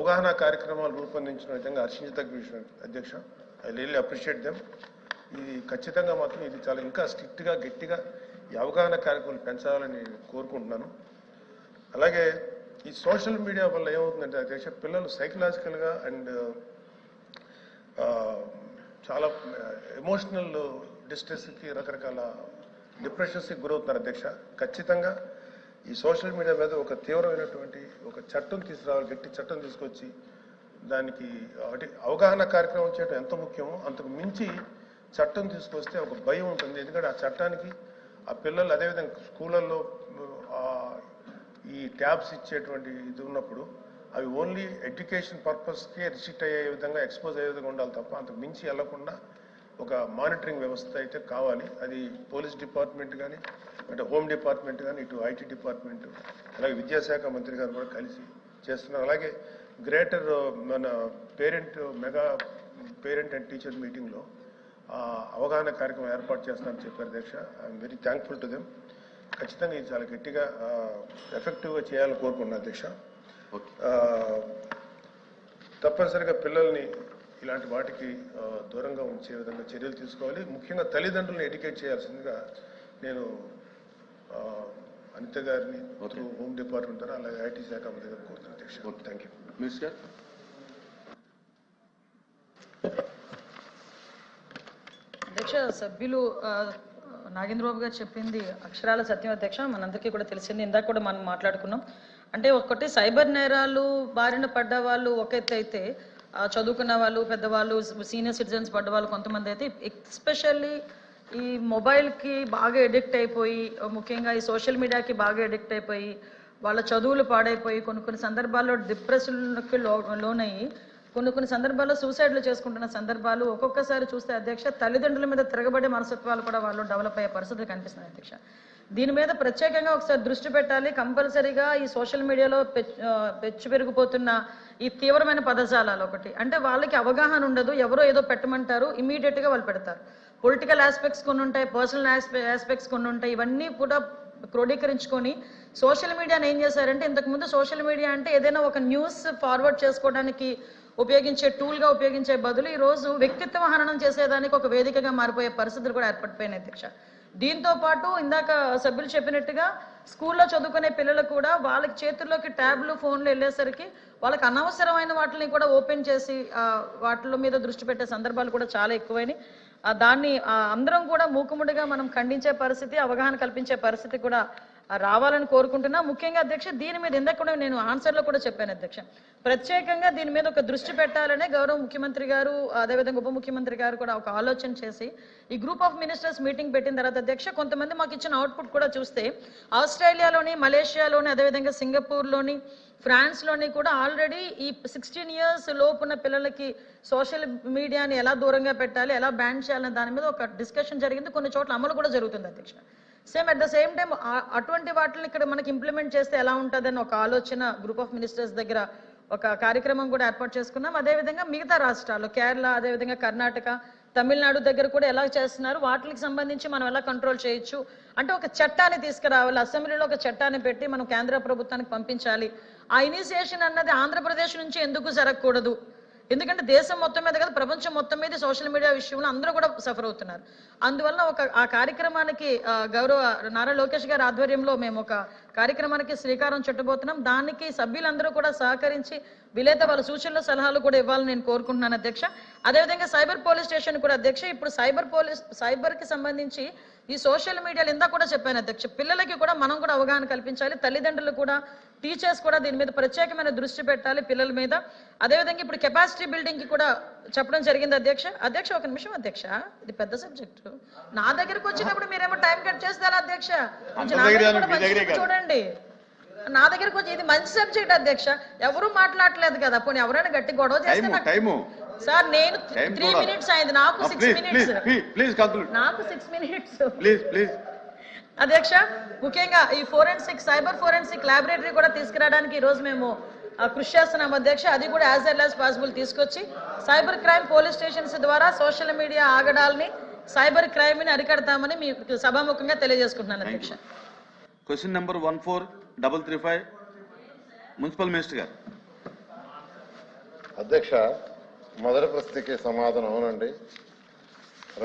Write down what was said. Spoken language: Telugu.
అవగాహన కార్యక్రమాలు రూపొందించిన విధంగా హర్షించదగ్గ విషయం అధ్యక్ష. I really appreciate them. ఇది ఖచ్చితంగా మాత్రం ఇది చాలా ఇంకా స్ట్రిక్ట్గా గట్టిగా ఈ అవగాహన కార్యక్రమాలు పెంచాలని కోరుకుంటున్నాను. అలాగే ఈ సోషల్ మీడియా వల్ల ఏమవుతుందంటే అధ్యక్ష, పిల్లలు సైకలాజికల్గా అండ్ చాలా ఎమోషనల్ డిస్ట్రెస్కి, రకరకాల డిప్రెషన్స్కి గురవుతున్నారు అధ్యక్ష. ఖచ్చితంగా ఈ సోషల్ మీడియా మీద ఒక తీవ్రమైనటువంటి ఒక చట్టం తీసుకురావాలి, గట్టి చట్టం తీసుకొచ్చి దానికి అవగాహన కార్యక్రమం చేయడం ఎంత ముఖ్యమో అంతకు మించి చట్టం తీసుకొస్తే ఒక భయం ఉంటుంది. ఎందుకంటే ఆ చట్టానికి ఆ పిల్లలు అదేవిధంగా స్కూళ్ళల్లో ఈ ట్యాబ్స్ ఇచ్చేటువంటి ఇది ఉన్నప్పుడు అవి ఓన్లీ ఎడ్యుకేషన్ పర్పస్కే రిస్ట్రిక్ట్ అయ్యే విధంగా, ఎక్స్పోజ్ అయ్యే విధంగా ఉండాలి తప్ప అంతకు మించి వెళ్లకుండా ఒక మానిటరింగ్ వ్యవస్థ అయితే కావాలి. అది పోలీస్ డిపార్ట్మెంట్ కానీ, అంటే హోమ్ డిపార్ట్మెంట్ కానీ, ఇటు ఐటీ డిపార్ట్మెంట్, అలాగే విద్యాశాఖ మంత్రి గారు కూడా కలిసి చేస్తున్నారు. అలాగే గ్రేటర్ మన మెగా పేరెంట్ అండ్ టీచర్ మీటింగ్లో అవగాహన కార్యక్రమం ఏర్పాటు చేస్తానని చెప్పారు అధ్యక్ష. I'm very thankful to them. ఖచ్చితంగా ఇది చాలా గట్టిగా ఎఫెక్టివ్గా చేయాలని కోరుకున్నాను అధ్యక్ష. తప్పనిసరిగా పిల్లల్ని ఇలాంటి వాటికి దూరంగా ఉంచే విధంగా చర్యలు తీసుకోవాలి. ముఖ్యంగా తల్లిదండ్రులను ఎడ్యుకేట్ చేయాల్సిందిగా నేను అనిత గారిని హోమ్ డిపార్ట్మెంట్ ద్వారా అలాగే ఐటీ శాఖ మంత్రి గారు కోరుతున్నాను అధ్యక్ష. Thank you. మినిస్టర్. అధ్యక్ష, సభ్యులు నాగేంద్రబాబు గారు చెప్పింది అక్షరాల సత్యం అధ్యక్ష. మనందరికీ కూడా తెలిసింది, ఇందాక కూడా మనం మాట్లాడుకున్నాం. అంటే ఒకటి సైబర్ నేరాలు బారిన పడ్డ వాళ్ళు ఒక ఎత్తు అయితే, చదువుకున్న వాళ్ళు, పెద్దవాళ్ళు, సీనియర్ సిటిజన్స్ పడ్డ వాళ్ళు కొంతమంది అయితే ఎస్పెషల్లీ ఈ మొబైల్కి బాగా ఎడిక్ట్ అయిపోయి, ముఖ్యంగా ఈ సోషల్ మీడియాకి బాగా ఎడిక్ట్ అయిపోయి వాళ్ళ చదువులు పాడైపోయి కొన్ని సందర్భాల్లో డిప్రెషన్కి లోనయ్యి కొన్ని సందర్భాల్లో సూసైడ్లు చేసుకుంటున్న సందర్భాలు ఒక్కొక్కసారి చూస్తే అధ్యక్ష, తల్లిదండ్రుల మీద తిరగబడే మనస్తత్వాలు కూడా వాళ్ళు డెవలప్ అయ్యే పరిస్థితి కనిపిస్తుంది అధ్యక్ష. దీని మీద ప్రత్యేకంగా ఒకసారి దృష్టి పెట్టాలి. కంపల్సరీగా ఈ సోషల్ మీడియాలో పెచ్చు పెరిగిపోతున్న ఈ తీవ్రమైన పదజాలాలు ఒకటి అంటే వాళ్ళకి అవగాహన ఉండదు, ఎవరో ఏదో పెట్టమంటారు, ఇమీడియట్గా వాళ్ళు పెడతారు. పొలిటికల్ ఆస్పెక్ట్స్ కొన్ని ఉంటాయి, పర్సనల్ ఆస్పెక్ట్స్ కొన్ని ఉంటాయి. ఇవన్నీ కూడా క్రోడీకరించుకొని సోషల్ మీడియాని ఏం చేశారంటే, ఇంతకుముందు సోషల్ మీడియా అంటే ఏదైనా ఒక న్యూస్ ఫార్వర్డ్ చేసుకోవడానికి ఉపయోగించే టూల్గా ఉపయోగించే బదులు ఈరోజు వ్యక్తిత్వ హననం చేసేదానికి ఒక వేదికగా మారిపోయే పరిస్థితులు కూడా ఏర్పడిపోయినాయి అధ్యక్ష. దీంతో పాటు ఇందాక సభ్యులు చెప్పినట్టుగా స్కూల్లో చదువుకునే పిల్లలు కూడా వాళ్ళకి చేతుల్లోకి ట్యాబ్లు, ఫోన్లు వెళ్ళేసరికి వాళ్ళకి అనవసరమైన వాటిని కూడా ఓపెన్ చేసి వాటిల మీద దృష్టి పెట్టే సందర్భాలు కూడా చాలా ఎక్కువైనాయి. దాన్ని అందరం కూడా మూకుముడిగా మనం ఖండించే పరిస్థితి, అవగాహన కల్పించే పరిస్థితి కూడా రావాలని కోరుకుంటున్నా. ముఖ్యంగా అధ్యక్ష, దీని మీద ఇందాక కూడా నేను ఆన్సర్లో కూడా చెప్పాను అధ్యక్ష, ప్రత్యేకంగా దీని మీద ఒక దృష్టి పెట్టాలనే గౌరవ ముఖ్యమంత్రి గారు, అదేవిధంగా ఉప ముఖ్యమంత్రి గారు కూడా ఒక ఆలోచన చేసి ఈ గ్రూప్ ఆఫ్ మినిస్టర్స్ మీటింగ్ పెట్టిన తర్వాత అధ్యక్ష, కొంతమంది మాకు ఇచ్చిన అవుట్పుట్ కూడా చూస్తే ఆస్ట్రేలియాలోని, మలేషియాలోని, అదేవిధంగా సింగపూర్లోని, ఫ్రాన్స్లోని కూడా ఆల్రెడీ ఈ 16 years లోపున్న పిల్లలకి సోషల్ మీడియాని ఎలా దూరంగా పెట్టాలి, ఎలా బ్యాన్ చేయాలనే దాని మీద ఒక డిస్కషన్ జరిగింది. కొన్ని చోట్ల అమలు కూడా జరుగుతుంది అధ్యక్ష. అట్ ద సేమ్ టైం అటువంటి వాటిని ఇక్కడ మనకి ఇంప్లిమెంట్ చేస్తే ఎలా ఉంటుందని ఒక ఆలోచన గ్రూప్ ఆఫ్ మినిస్టర్స్ దగ్గర ఒక కార్యక్రమం కూడా ఏర్పాటు చేసుకున్నాం. అదేవిధంగా మిగతా రాష్ట్రాలు, కేరళ, అదేవిధంగా కర్ణాటక, తమిళనాడు దగ్గర కూడా ఎలా చేస్తున్నారు, వాటికి సంబంధించి మనం ఎలా కంట్రోల్ చేయొచ్చు అంటే ఒక చట్టాన్ని తీసుకురావాలి. అసెంబ్లీలో ఒక చట్టాన్ని పెట్టి మనం కేంద్ర ప్రభుత్వానికి పంపించాలి. ఆ ఇనిషియేషన్ అన్నది ఆంధ్రప్రదేశ్ నుంచి ఎందుకు జరగకూడదు? ఎందుకంటే దేశం మొత్తం మీద కదా, ప్రపంచం మొత్తం మీద సోషల్ మీడియా విషయంలో అందరూ కూడా సఫర్ అవుతున్నారు. అందువల్ల ఆ కార్యక్రమానికి గౌరవ నారా లోకేష్ గారి ఆధ్వర్యంలో మేము ఒక కార్యక్రమానికి శ్రీకారం చుట్టబోతున్నాం. దానికి సభ్యులందరూ కూడా సహకరించి వీలైతే వాళ్ళ సూచనలు, సలహాలు కూడా ఇవ్వాలని నేను కోరుకుంటున్నాను అధ్యక్ష. అదేవిధంగా సైబర్ పోలీస్ స్టేషన్ కూడా అధ్యక్ష, ఇప్పుడు సైబర్కి సంబంధించి ఈ సోషల్ మీడియాలో ఇందా కూడా చెప్పాను అధ్యక్ష, పిల్లలకి కూడా మనం కూడా అవగాహన కల్పించాలి. తల్లిదండ్రులు కూడా, టీచర్స్ కూడా దీని మీద ప్రత్యేకమైన దృష్టి పెట్టాలి పిల్లల మీద. అదేవిధంగా ఇప్పుడు కెపాసిటీ బిల్డింగ్ కి కూడా చెప్పడం జరిగింది అధ్యక్ష. ఒక నిమిషం అధ్యక్ష, ఇది పెద్ద సబ్జెక్టు. నా దగ్గరకు వచ్చినప్పుడు మీరేమో టైం కట్ చేస్తారా అధ్యక్ష? చూడండి, నా దగ్గరకు వచ్చి ఇది మంచి సబ్జెక్ట్ అధ్యక్ష, ఎవరు మాట్లాడలేదు కదా, పోనీ ఎవరైనా గట్టి గొడవ చేస్తే సార్ నేను 3 minutes అయింది, నాకు 6 minutes, నాకు 6 minutes అధ్యక్ష. ముఖ్యంగా ఈ సైబర్ ఫోరెన్సిక్ ల్యాబొరేటరీ కూడా తీసుకురావడానికి ఈ రోజు మేము కృషి చేస్తున్నాం అధ్యక్ష. అది కూడా యాజ్ ఎర్లీ యాజ్ పాసిబుల్ తీసుకొచ్చి సైబర్ క్రైమ్ పోలీస్ స్టేషన్స్ ద్వారా సోషల్ మీడియా ఆగడాల్ని, సైబర్ క్రైమ్ ని అరికడతామని మీకు సభాముఖంగా తెలియజేసుకుంటున్నాను అధ్యక్ష. క్వశ్చన్ నెంబర్ 14335 మున్సిపల్ మినిస్టర్ గారు. అధ్యక్ష, మొదటి ప్రశ్నకి సమాధానం అవునండి.